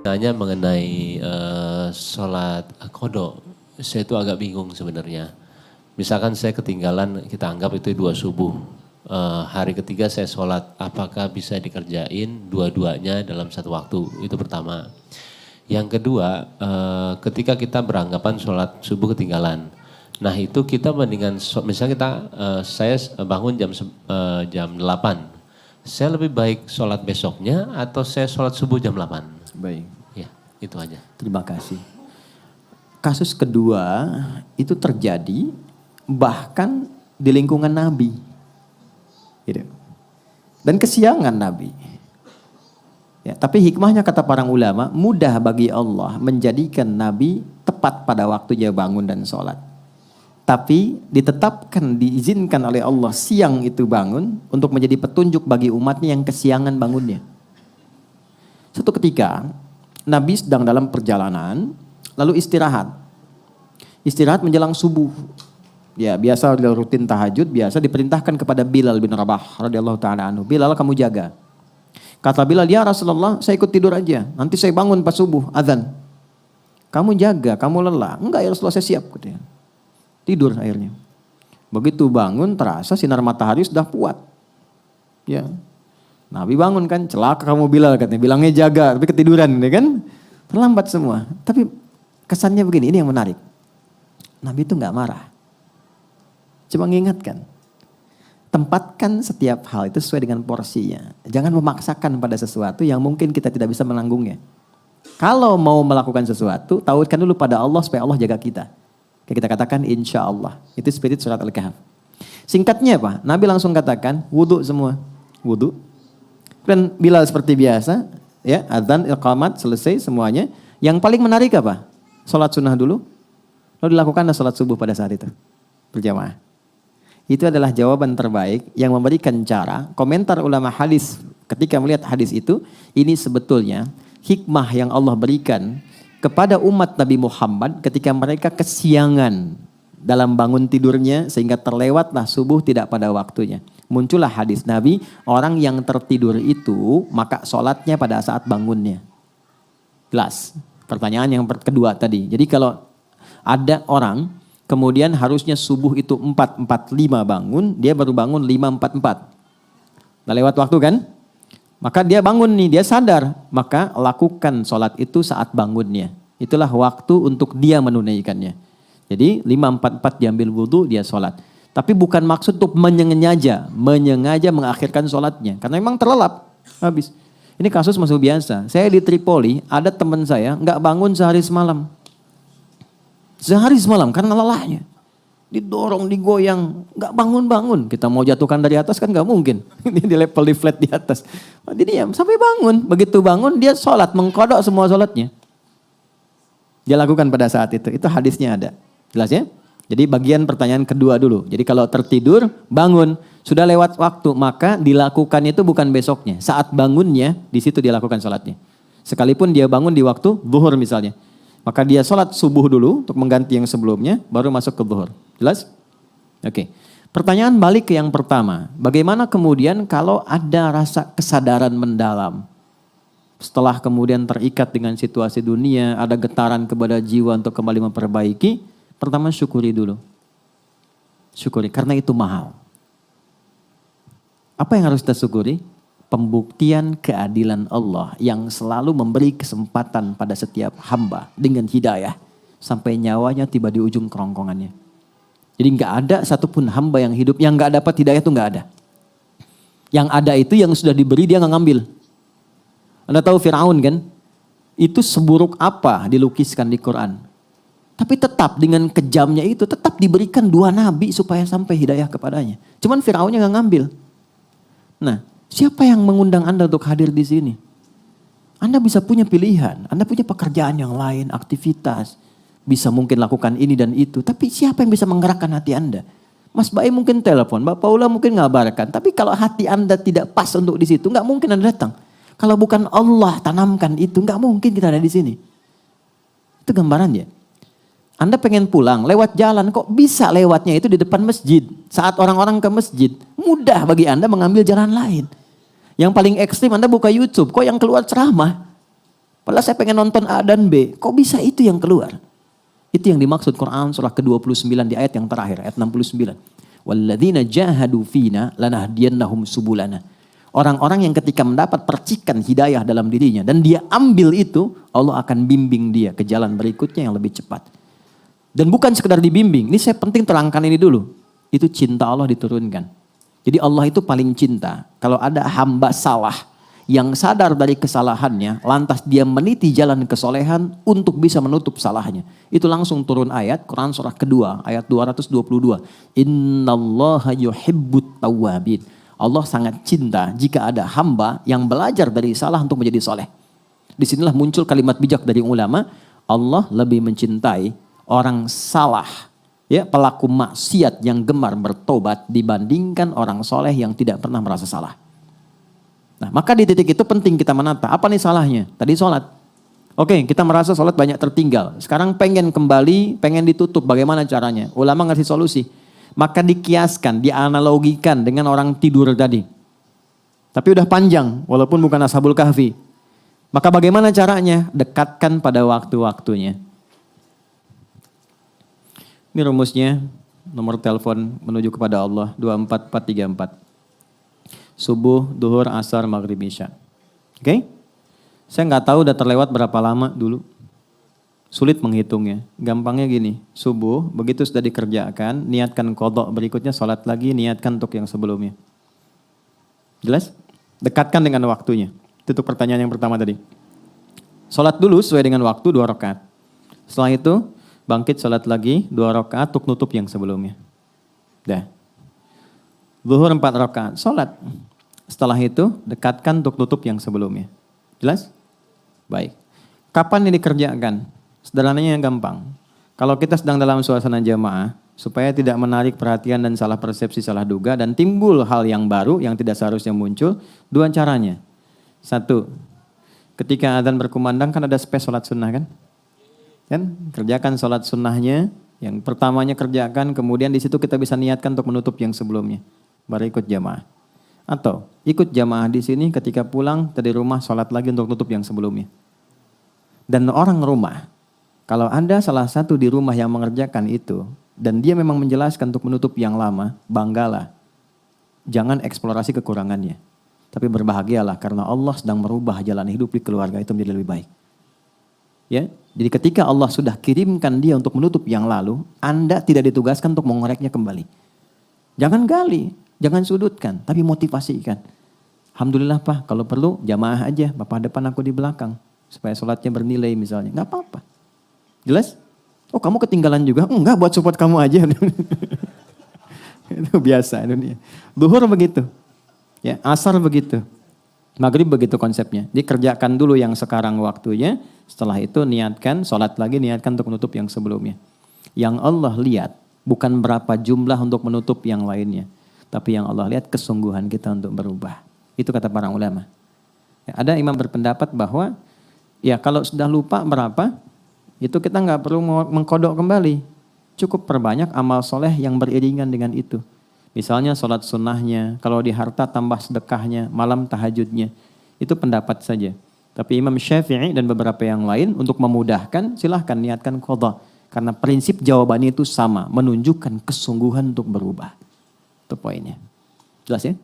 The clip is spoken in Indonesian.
Nanya mengenai sholat qadha. Saya itu agak bingung sebenarnya. Misalkan saya ketinggalan, kita anggap itu 2 subuh. Hari ketiga saya sholat, apakah bisa dikerjain dua-duanya dalam satu waktu? Itu pertama. Yang kedua, ketika kita beranggapan sholat subuh ketinggalan. Nah itu kita mendingan, misalnya saya bangun jam 8. Saya lebih baik sholat besoknya atau saya sholat subuh jam 8? Baik. Ya, itu aja. Terima kasih. Kasus kedua itu terjadi bahkan di lingkungan Nabi. Gitu. Dan kesiangan Nabi. Ya, tapi hikmahnya kata para ulama, mudah bagi Allah menjadikan Nabi tepat pada waktunya bangun dan sholat. Tapi ditetapkan, diizinkan oleh Allah siang itu bangun untuk menjadi petunjuk bagi umatnya yang kesiangan bangunnya. Suatu ketika Nabi sedang dalam perjalanan lalu istirahat. Istirahat menjelang subuh. Ya biasa rutin tahajud, biasa diperintahkan kepada Bilal bin Rabah radhiyallahu taala anhu. Bilal kamu jaga. Kata Bilal, ya Rasulullah saya ikut tidur aja. Nanti saya bangun pas subuh azan. Kamu jaga, kamu lelah. Enggak ya Rasulullah saya siap. Katanya. Tidur akhirnya. Begitu bangun terasa sinar matahari sudah kuat. Ya. Nabi bangun kan, celaka kamu Bilal katanya. Bilangnya jaga, tapi ketiduran ya kan. Terlambat semua. Tapi kesannya begini, ini yang menarik. Nabi itu gak marah. Cuma mengingatkan. Tempatkan setiap hal itu sesuai dengan porsinya. Jangan memaksakan pada sesuatu yang mungkin kita tidak bisa menanggungnya. Kalau mau melakukan sesuatu, tautkan dulu pada Allah supaya Allah jaga kita. Kayak kita katakan insya Allah. Itu spirit surat Al-Kahf. Singkatnya apa? Nabi langsung katakan wudhu semua. Wudhu. Dan Bilal seperti biasa. Ya, adzan, iqamat, selesai semuanya. Yang paling menarik apa? Salat sunnah dulu. Lalu dilakukanlah salat subuh pada saat itu. Berjamaah. Itu adalah jawaban terbaik yang memberikan cara. Komentar ulama hadis ketika melihat hadis itu. Ini sebetulnya hikmah yang Allah berikan kepada umat Nabi Muhammad ketika mereka kesiangan dalam bangun tidurnya sehingga terlewatlah subuh tidak pada waktunya. Muncullah hadis Nabi, orang yang tertidur itu maka sholatnya pada saat bangunnya. Jelas. Pertanyaan yang kedua tadi. Jadi kalau ada orang kemudian harusnya subuh itu 4.45 bangun, dia baru bangun 5.44. Nah, lewat waktu kan? Maka dia bangun nih, dia sadar. Maka lakukan sholat itu saat bangunnya. Itulah waktu untuk dia menunaikannya. Jadi 5.44 diambil wudhu, dia sholat. Tapi bukan maksud untuk menyengaja mengakhirkan sholatnya. Karena memang terlelap, habis. Ini kasus masih biasa. Saya di Tripoli, ada teman saya nggak bangun sehari semalam. Sehari semalam karena lelahnya. Didorong, digoyang, nggak bangun-bangun. Kita mau jatuhkan dari atas kan nggak mungkin. Ini di level di flat di atas. Dia diam sampai bangun. Begitu bangun dia sholat, mengkodok semua sholatnya. Dia lakukan pada saat itu. Itu hadisnya ada. Jelas ya? Jadi bagian pertanyaan kedua dulu. Jadi kalau tertidur, bangun. Sudah lewat waktu, maka dilakukan itu bukan besoknya. Saat bangunnya, di situ dia lakukan sholatnya. Sekalipun dia bangun di waktu zuhur misalnya. Maka dia sholat subuh dulu untuk mengganti yang sebelumnya, baru masuk ke zuhur. Jelas? Oke. Pertanyaan balik ke yang pertama. Bagaimana kemudian kalau ada rasa kesadaran mendalam? Setelah kemudian terikat dengan situasi dunia, ada getaran kepada jiwa untuk kembali memperbaiki. Pertama syukuri dulu. Syukuri, karena itu mahal. Apa yang harus kita syukuri? Pembuktian keadilan Allah yang selalu memberi kesempatan pada setiap hamba dengan hidayah sampai nyawanya tiba di ujung kerongkongannya. Jadi nggak ada satupun hamba yang hidup yang nggak dapat hidayah itu nggak ada. Yang ada itu yang sudah diberi dia nggak ngambil. Anda tahu Firaun kan? Itu seburuk apa dilukiskan di Quran. Tapi tetap dengan kejamnya itu tetap diberikan 2 nabi supaya sampai hidayah kepadanya. Cuman Firaunnya nggak ngambil. Nah. Siapa yang mengundang Anda untuk hadir di sini? Anda bisa punya pilihan, Anda punya pekerjaan yang lain, aktivitas. Bisa mungkin lakukan ini dan itu. Tapi siapa yang bisa menggerakkan hati Anda? Mas Bae mungkin telepon, Mbak Paula mungkin ngabarkan. Tapi kalau hati Anda tidak pas untuk di situ, nggak mungkin Anda datang. Kalau bukan Allah tanamkan itu, nggak mungkin kita ada di sini. Itu gambarannya. Anda pengen pulang, lewat jalan, kok bisa lewatnya itu di depan masjid. Saat orang-orang ke masjid, mudah bagi Anda mengambil jalan lain. Yang paling ekstrim Anda buka YouTube, kok yang keluar ceramah. Padahal saya pengen nonton A dan B. Kok bisa itu yang keluar? Itu yang dimaksud Quran surah ke-29 di ayat yang terakhir, ayat 69. Walladzina jahadu fina lanahdiyannahum subulana. Orang-orang yang ketika mendapat percikan hidayah dalam dirinya dan dia ambil itu, Allah akan bimbing dia ke jalan berikutnya yang lebih cepat. Dan bukan sekedar dibimbing, ini saya penting terangkan ini dulu. Itu cinta Allah diturunkan. Jadi Allah itu paling cinta. Kalau ada hamba salah yang sadar dari kesalahannya, lantas dia meniti jalan kesolehan untuk bisa menutup salahnya. Itu langsung turun ayat Quran surah kedua ayat 222. Innallaha yuhibbut tawwabin. Allah sangat cinta jika ada hamba yang belajar dari salah untuk menjadi soleh. Disinilah muncul kalimat bijak dari ulama, Allah lebih mencintai orang salah, ya, pelaku maksiat yang gemar bertobat dibandingkan orang soleh yang tidak pernah merasa salah. Nah, maka di titik itu penting kita menata. Apa nih salahnya? Tadi sholat. Oke, kita merasa sholat banyak tertinggal. Sekarang pengen kembali, pengen ditutup. Bagaimana caranya? Ulama ngasih solusi. Maka dikiaskan, dianalogikan dengan orang tidur tadi. Tapi udah panjang, walaupun bukan Ashabul Kahfi. Maka bagaimana caranya? Dekatkan pada waktu-waktunya. Ini rumusnya, nomor telepon menuju kepada Allah 24434. Subuh, duhur, asar, maghrib, isya. Oke? Saya nggak tahu udah terlewat berapa lama dulu. Sulit menghitungnya. Gampangnya gini, subuh begitu sudah dikerjakan, niatkan qadha, berikutnya sholat lagi, niatkan untuk yang sebelumnya. Jelas? Dekatkan dengan waktunya. Itu untuk pertanyaan yang pertama tadi. Sholat dulu sesuai dengan waktu 2 rakaat. Setelah itu bangkit sholat lagi 2 rakaat untuk nutup yang sebelumnya. Dah. Zuhur 4 rakaat, sholat. Setelah itu dekatkan untuk nutup yang sebelumnya. Jelas? Baik. Kapan ini dikerjakan? Sederhananya yang gampang. Kalau kita sedang dalam suasana jamaah, supaya tidak menarik perhatian dan salah persepsi, salah duga, dan timbul hal yang baru yang tidak seharusnya muncul, 2 caranya. 1, ketika adzan berkumandang kan ada space sholat sunnah kan? Kerjakan sholat sunnahnya, yang pertamanya kerjakan, kemudian di situ kita bisa niatkan untuk menutup yang sebelumnya. Baru ikut jamaah. Atau ikut jamaah di sini, ketika pulang dari rumah sholat lagi untuk tutup yang sebelumnya. Dan orang rumah, kalau Anda salah satu di rumah yang mengerjakan itu, dan dia memang menjelaskan untuk menutup yang lama, banggalah. Jangan eksplorasi kekurangannya. Tapi berbahagialah karena Allah sedang merubah jalan hidup di keluarga itu menjadi lebih baik. Ya, jadi ketika Allah sudah kirimkan dia untuk menutup yang lalu, Anda tidak ditugaskan untuk mengoreknya kembali. Jangan gali, jangan sudutkan, tapi motivasikan. Alhamdulillah Pak, kalau perlu jamaah aja, Bapak depan aku di belakang. Supaya sholatnya bernilai misalnya, nggak apa-apa. Jelas? Oh kamu ketinggalan juga? Enggak, buat support kamu aja. Itu biasa dunia. Duhur begitu. Ya, asar begitu. Maghrib begitu konsepnya. Dikerjakan dulu yang sekarang waktunya. Setelah itu niatkan, sholat lagi, niatkan untuk menutup yang sebelumnya. Yang Allah lihat bukan berapa jumlah untuk menutup yang lainnya. Tapi yang Allah lihat kesungguhan kita untuk berubah. Itu kata para ulama. Ya, ada imam berpendapat bahwa ya kalau sudah lupa berapa, itu kita nggak perlu mengkodok kembali. Cukup perbanyak amal soleh yang beriringan dengan itu. Misalnya sholat sunnahnya, kalau di harta tambah sedekahnya, malam tahajudnya. Itu pendapat saja. Tapi Imam Syafi'i dan beberapa yang lain untuk memudahkan silahkan niatkan qadha. Karena prinsip jawabannya itu sama, menunjukkan kesungguhan untuk berubah. Itu poinnya. Jelas ya?